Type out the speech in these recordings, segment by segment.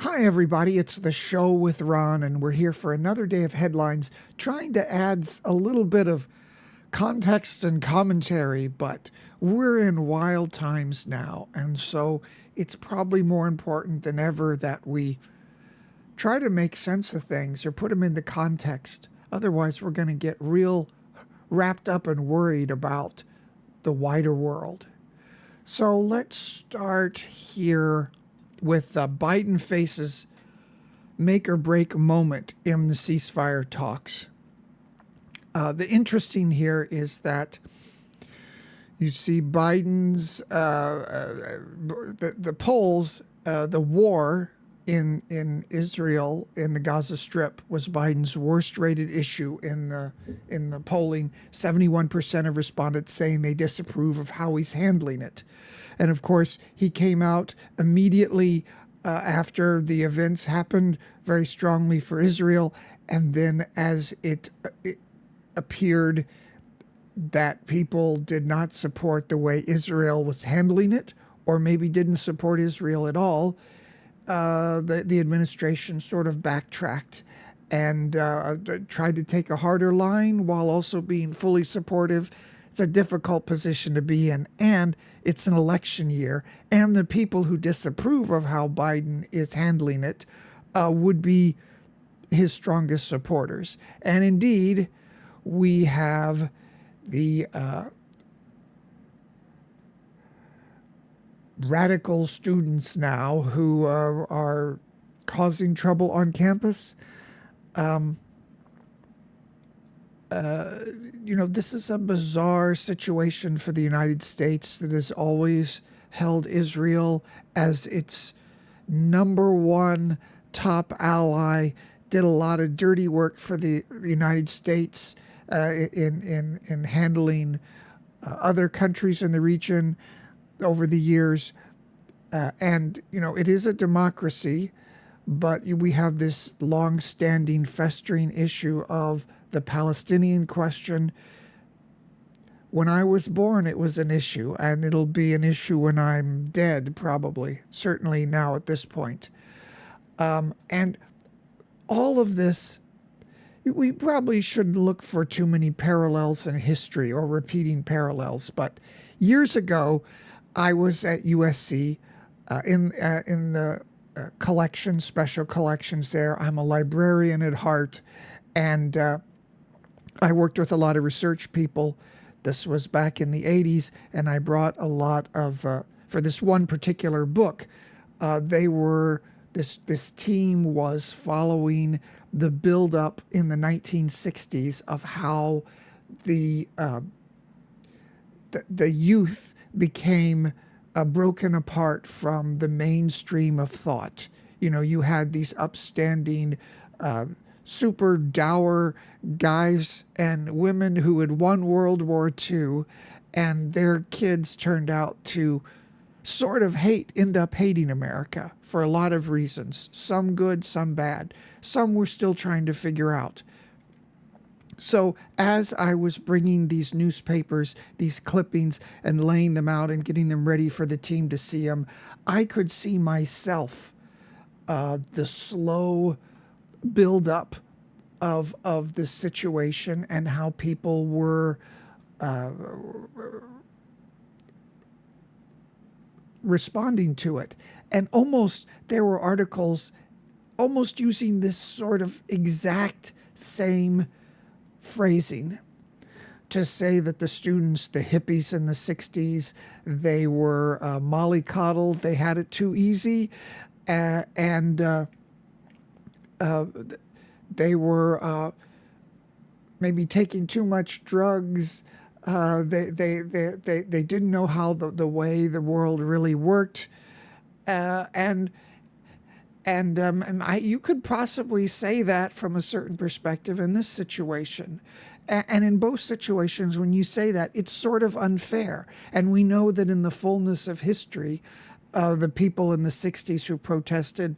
Hi, everybody. It's the show with Ron, and we're here for another day of headlines, trying to add a little bit of context and commentary. But we're in wild times now, and so it's probably more important than ever that we try to make sense of things or put them into context. Otherwise, we're going to get real wrapped up and worried about the wider world. So let's start here with Biden faces make or break moment in the ceasefire talks. The interesting here is that you see Biden's the polls, the war in Israel in the Gaza Strip was Biden's worst rated issue in the polling. 71% of respondents saying they disapprove of how he's handling it. And of course, he came out immediately after the events happened very strongly for Israel. And then as it appeared that people did not support the way Israel was handling it, or maybe didn't support Israel at all, the administration sort of backtracked and tried to take a harder line while also being fully supportive. It's a difficult position to be in, and it's an election year, and the people who disapprove of how Biden is handling it would be his strongest supporters. And indeed, we have the radical students now who are causing trouble on campus. This is a bizarre situation for the United States that has always held Israel as its number one top ally, did a lot of dirty work for the United States in handling other countries in the region over the years. It is a democracy, but we have this long-standing, festering issue of the Palestinian question. When I was born, it was an issue, and it'll be an issue when I'm dead, probably, certainly now at this point. And all of this, we probably shouldn't look for too many parallels in history or repeating parallels, but years ago, I was at USC in the special collections there. I'm a librarian at heart, and I worked with a lot of research people. This was back in the 80s, and I brought a lot of, for this one particular book, this team was following the buildup in the 1960s of how the youth became broken apart from the mainstream of thought. You had these upstanding, super dour guys and women who had won World War II, and their kids turned out to sort of end up hating America for a lot of reasons. Some good, some bad. Some we're still trying to figure out. So as I was bringing these newspapers, these clippings, and laying them out and getting them ready for the team to see them, I could see myself, the slow buildup of this situation and how people were responding to it. And there were articles almost using this sort of exact same phrasing to say that the students, the hippies in the 60s, they were mollycoddled, they had it too easy, and they were maybe taking too much drugs. They didn't know how the way the world really worked, you could possibly say that from a certain perspective in this situation. And in both situations, when you say that, it's sort of unfair. And we know that in the fullness of history, the people in the 60s who protested,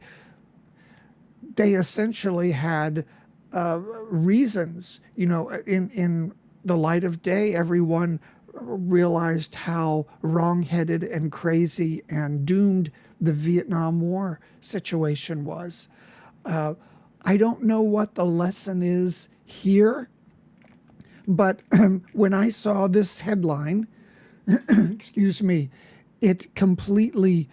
they essentially had reasons. In the light of day, everyone realized how wrong-headed and crazy and doomed the Vietnam War situation was. I don't know what the lesson is here, but when I saw this headline, excuse me, it completely,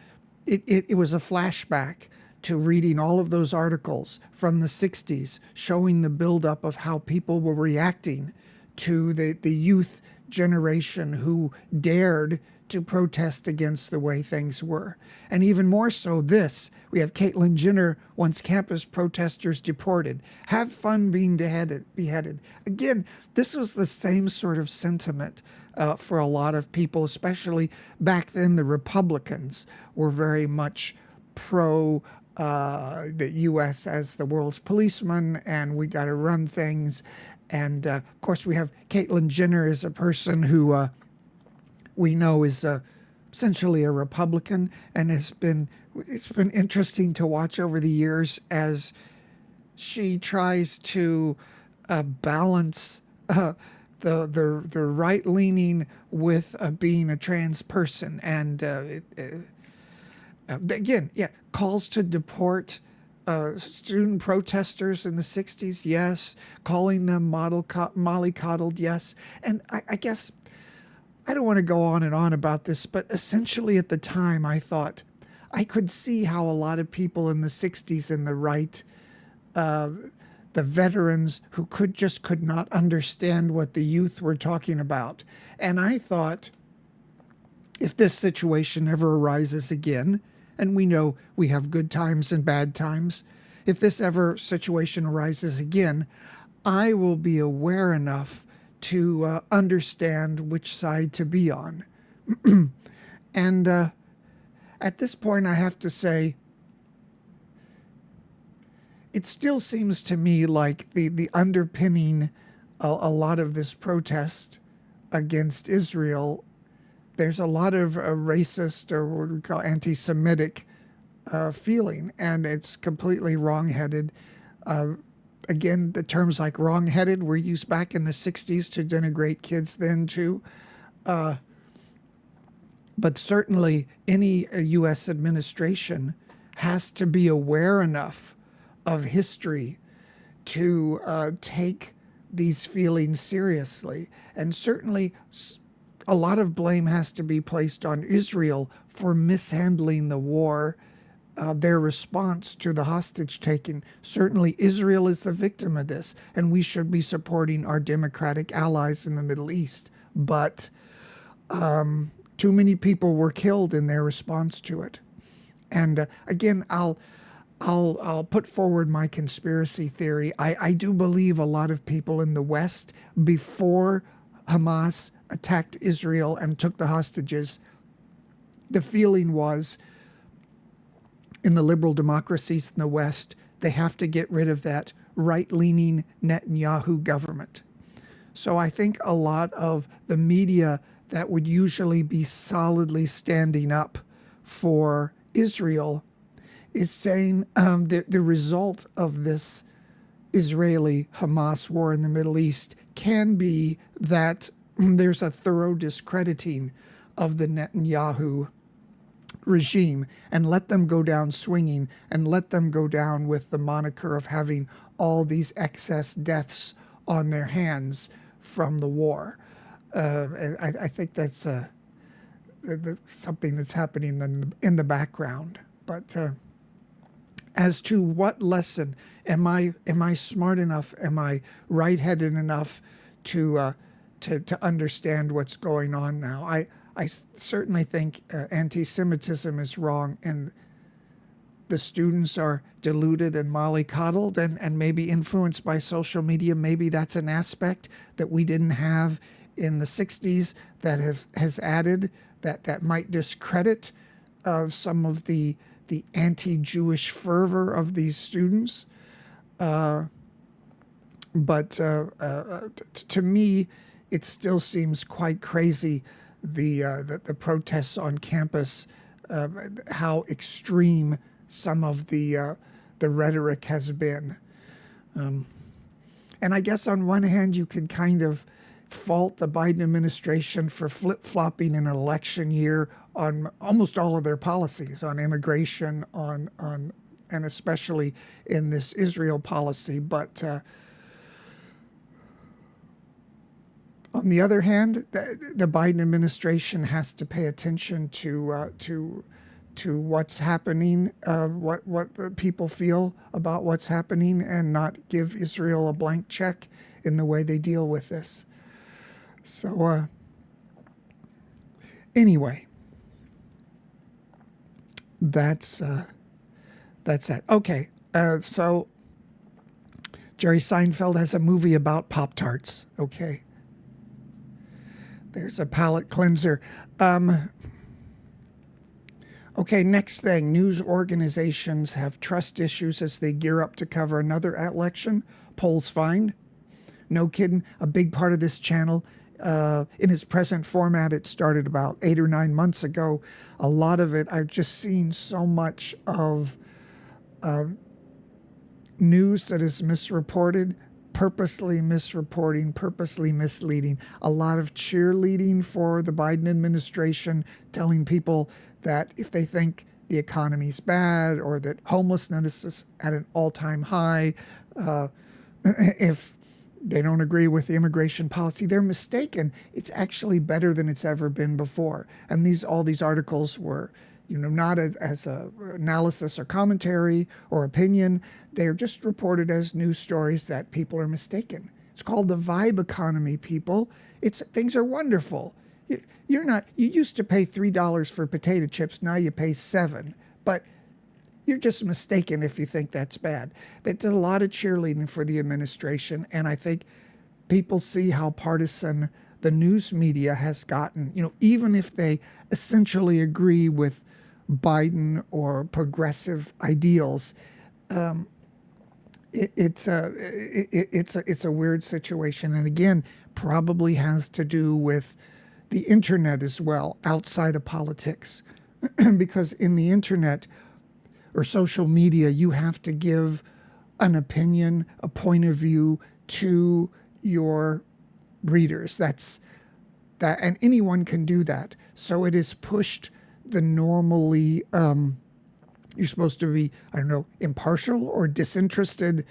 it was a flashback to reading all of those articles from the 60s showing the buildup of how people were reacting to the youth generation who dared to protest against the way things were. And even more so this, we have Caitlyn Jenner wants campus protesters deported. Have fun being beheaded. Again, this was the same sort of sentiment for a lot of people, especially back then. The Republicans were very much pro the U.S. as the world's policeman, and we got to run things. And of course, we have Caitlyn Jenner as a person who we know is essentially a Republican, and it's been interesting to watch over the years as she tries to balance the right leaning with being a trans person, and again, yeah, calls to deport student protesters in the 60s, yes. Calling them mollycoddled, yes. And I guess I don't want to go on and on about this, but essentially at the time I thought I could see how a lot of people in the 60s in the right, the veterans who could not understand what the youth were talking about. And I thought, if this situation ever arises again, and we know we have good times and bad times, if this ever situation arises again, I will be aware enough to understand which side to be on. And at this point, I have to say, it still seems to me like the underpinning a lot of this protest against Israel, there's a lot of racist, or what we call anti-Semitic feeling, and it's completely wrong-headed. Again, the terms like wrong-headed were used back in the 60s to denigrate kids then too. But certainly any U.S. administration has to be aware enough of history to take these feelings seriously. And certainly a lot of blame has to be placed on Israel for mishandling the war, their response to the hostage taking. Certainly Israel is the victim of this, and we should be supporting our democratic allies in the Middle East. But too many people were killed in their response to it. And again, I'll put forward my conspiracy theory. I do believe a lot of people in the West, before Hamas attacked Israel and took the hostages, the feeling was, in the liberal democracies in the West, they have to get rid of that right-leaning Netanyahu government. So I think a lot of the media that would usually be solidly standing up for Israel is saying the result of this Israeli-Hamas war in the Middle East can be that there's a thorough discrediting of the Netanyahu regime, and let them go down swinging, and let them go down with the moniker of having all these excess deaths on their hands from the war. I think that's something that's happening in the background. But as to what lesson, am I smart enough? Am I right-headed enough to understand what's going on now? I certainly think anti-Semitism is wrong, and the students are deluded and mollycoddled and maybe influenced by social media. Maybe that's an aspect that we didn't have in the 60s that has added, that might discredit some of the anti-Jewish fervor of these students. But to me, it still seems quite crazy, the protests on campus, how extreme some of the rhetoric has been. And I guess on one hand, you could kind of fault the Biden administration for flip-flopping in an election year on almost all of their policies, on immigration, on and especially in this Israel policy. But on the other hand, the Biden administration has to pay attention to what's happening, what the people feel about what's happening, and not give Israel a blank check in the way they deal with this. So anyway, that's that. Okay, so Jerry Seinfeld has a movie about Pop-Tarts. Okay, there's a palate cleanser. Okay, next thing. News organizations have trust issues as they gear up to cover another election. Polls find. No kidding. A big part of this channel, in its present format, it started about 8 or 9 months ago. A lot of it, I've just seen so much of news that is misreported, purposely misreporting, purposely misleading. A lot of cheerleading for the Biden administration, telling people that if they think the economy's bad or that homelessness is at an all-time high, if they don't agree with the immigration policy, they're mistaken. It's actually better than it's ever been before. And all these articles were, not as a analysis or commentary or opinion. They're just reported as news stories that people are mistaken. It's called the vibe economy, people. Things are wonderful. You used to pay $3 for potato chips. Now you pay $7. But you're just mistaken if you think that's bad. It's a lot of cheerleading for the administration, and I think people see how partisan the news media has gotten. Even if they essentially agree with Biden or progressive ideals, it's a weird situation, and again, probably has to do with the internet as well, outside of politics, because in the internet or social media, you have to give an opinion, a point of view to your readers. That's that, and anyone can do that. So it has pushed the normally, you're supposed to be, impartial or disinterested,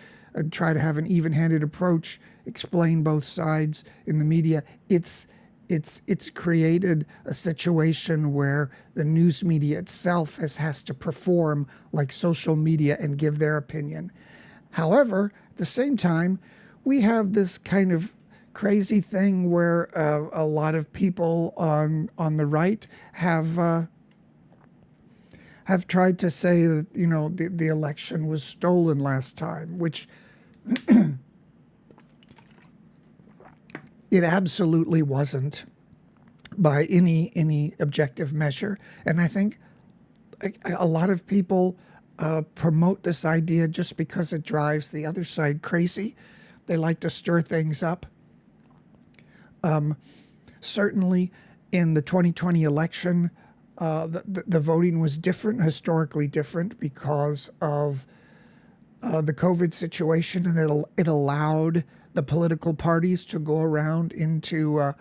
try to have an even-handed approach, explain both sides in the media. It's created a situation where the news media itself has to perform like social media and give their opinion. However, at the same time, we have this kind of crazy thing where a lot of people on the right have tried to say that the election was stolen last time, which it absolutely wasn't by any objective measure. And I think a lot of people promote this idea just because it drives the other side crazy. They like to stir things up. Certainly in the 2020 election, the voting was different, historically different, because of the COVID situation, and it allowed the political parties to go around into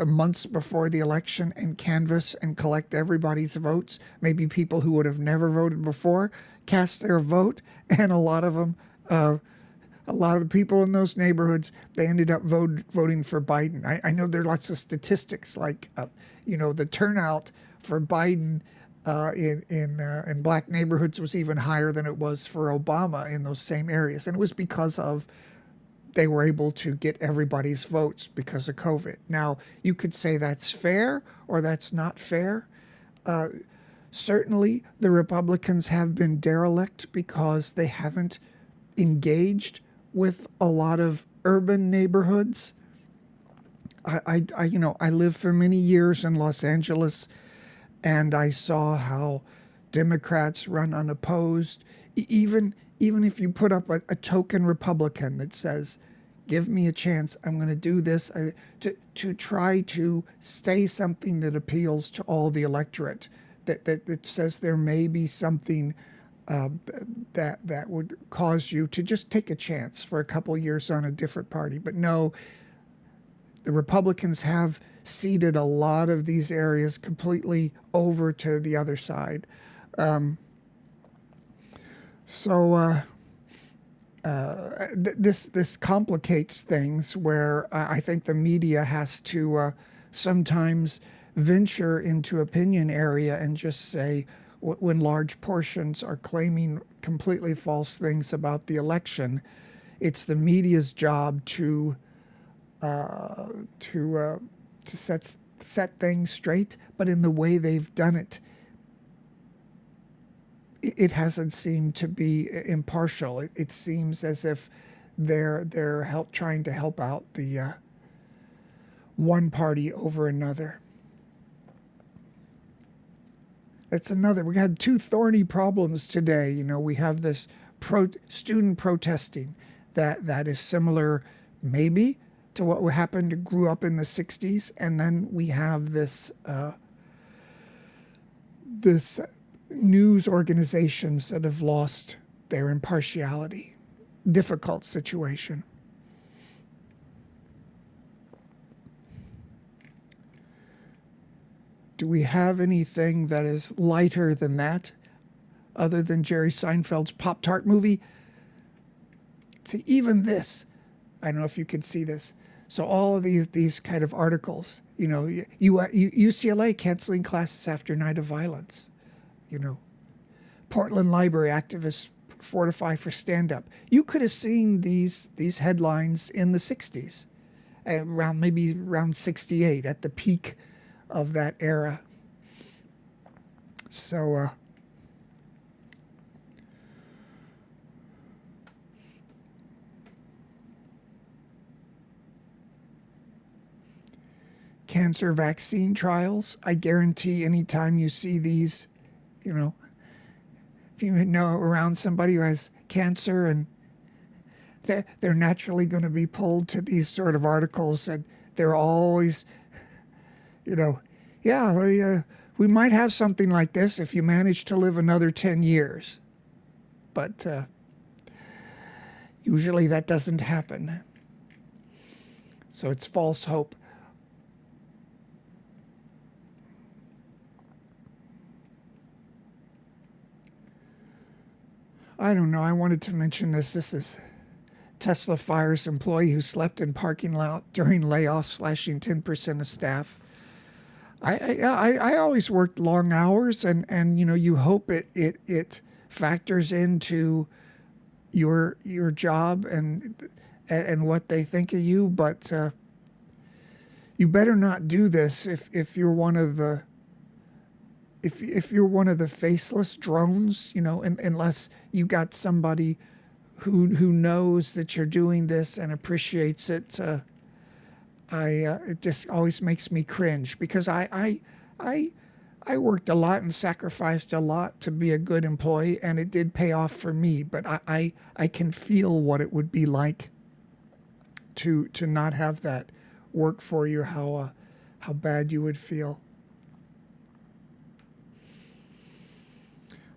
months before the election and canvass and collect everybody's votes. Maybe people who would have never voted before cast their vote, and a lot of the people in those neighborhoods, they ended up voting for Biden. I know there are lots of statistics like, the turnout for Biden in black neighborhoods was even higher than it was for Obama in those same areas, and it was because of they were able to get everybody's votes because of COVID. Now, you could say that's fair or that's not fair. Certainly, the Republicans have been derelict because they haven't engaged with a lot of urban neighborhoods. I lived for many years in Los Angeles, and I saw how Democrats run unopposed. Even if you put up a token Republican that says, give me a chance, I'm going to do this, to try to say something that appeals to all the electorate, that says there may be something that would cause you to just take a chance for a couple years on a different party. But no, the Republicans have ceded a lot of these areas completely over to the other side. So this complicates things where I think the media has to sometimes venture into opinion area and just say when large portions are claiming completely false things about the election, it's the media's job to uh, to set things straight. But in the way they've done it, it hasn't seemed to be impartial. It seems as if they're trying to help out the one party over another. That's another. We had two thorny problems today. You know, we have this student protesting that is similar, maybe, to what happened grew up in the '60s, and then we have this news organizations that have lost their impartiality. Difficult situation. Do we have anything that is lighter than that, other than Jerry Seinfeld's Pop-Tart movie? See, even this, I don't know if you could see this. So all of these kind of articles, you know, UCLA canceling classes after night of violence, you know, Portland library activists fortify for stand-up. You could have seen these headlines in the '60s, maybe around '68 at the peak of that era. So cancer vaccine trials, I guarantee anytime you see these, you know, if you know around somebody who has cancer, and they're naturally going to be pulled to these sort of articles, and they're always, you know, yeah, we might have something like this if you manage to live another 10 years. But usually that doesn't happen. So it's false hope. I don't know. I wanted to mention this. This is Tesla fires employee who slept in parking lot during layoffs, slashing 10% of staff. I always worked long hours, and you know, you hope it factors into your job and what they think of you, but you better not do this if you're one of the if you're one of the faceless drones, you know, unless you got somebody who knows that you're doing this and appreciates it. It just always makes me cringe, because I worked a lot and sacrificed a lot to be a good employee, and it did pay off for me. But I can feel what it would be like to not have that work for you, how bad you would feel.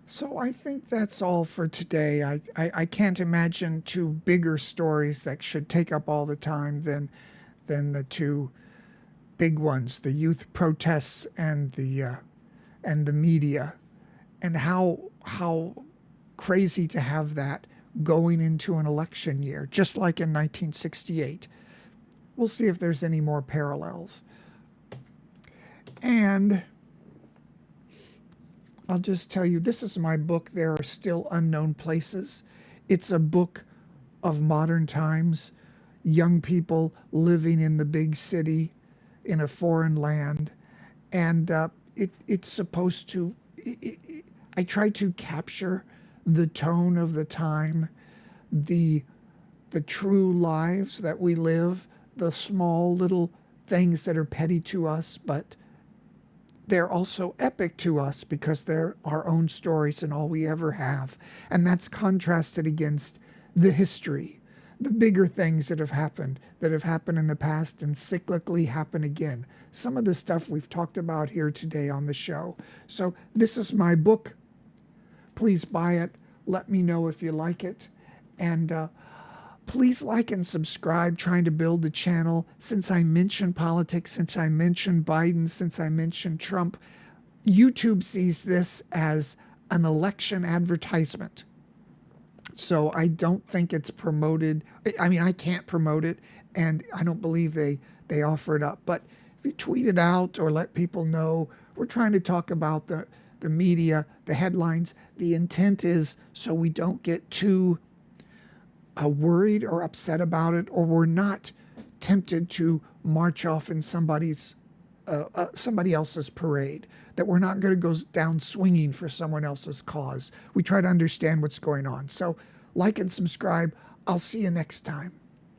So I think that's all for today. I can't imagine two bigger stories that should take up all the time than the two big ones: the youth protests and the media, and how crazy to have that going into an election year, just like in 1968. We'll see if there's any more parallels. And I'll just tell you, this is my book, There Are Still Unknown Places. It's a book of modern times, young people living in the big city in a foreign land. And it's supposed to, I try to capture the tone of the time, the true lives that we live, the small little things that are petty to us, but they're also epic to us because they're our own stories and all we ever have. And that's contrasted against the history, the bigger things that have happened in the past and cyclically happen again. Some of the stuff we've talked about here today on the show. So this is my book. Please buy it. Let me know if you like it. And Please like and subscribe, trying to build the channel. Since I mentioned politics, since I mentioned Biden, since I mentioned Trump, YouTube sees this as an election advertisement. So I don't think it's promoted. I mean, I can't promote it, and I don't believe they offer it up. But if you tweet it out or let people know, we're trying to talk about the media, the headlines. The intent is so we don't get too worried or upset about it, or we're not tempted to march off in somebody else's parade, that we're not going to go down swinging for someone else's cause. We try to understand what's going on. So like and subscribe. I'll see you next time.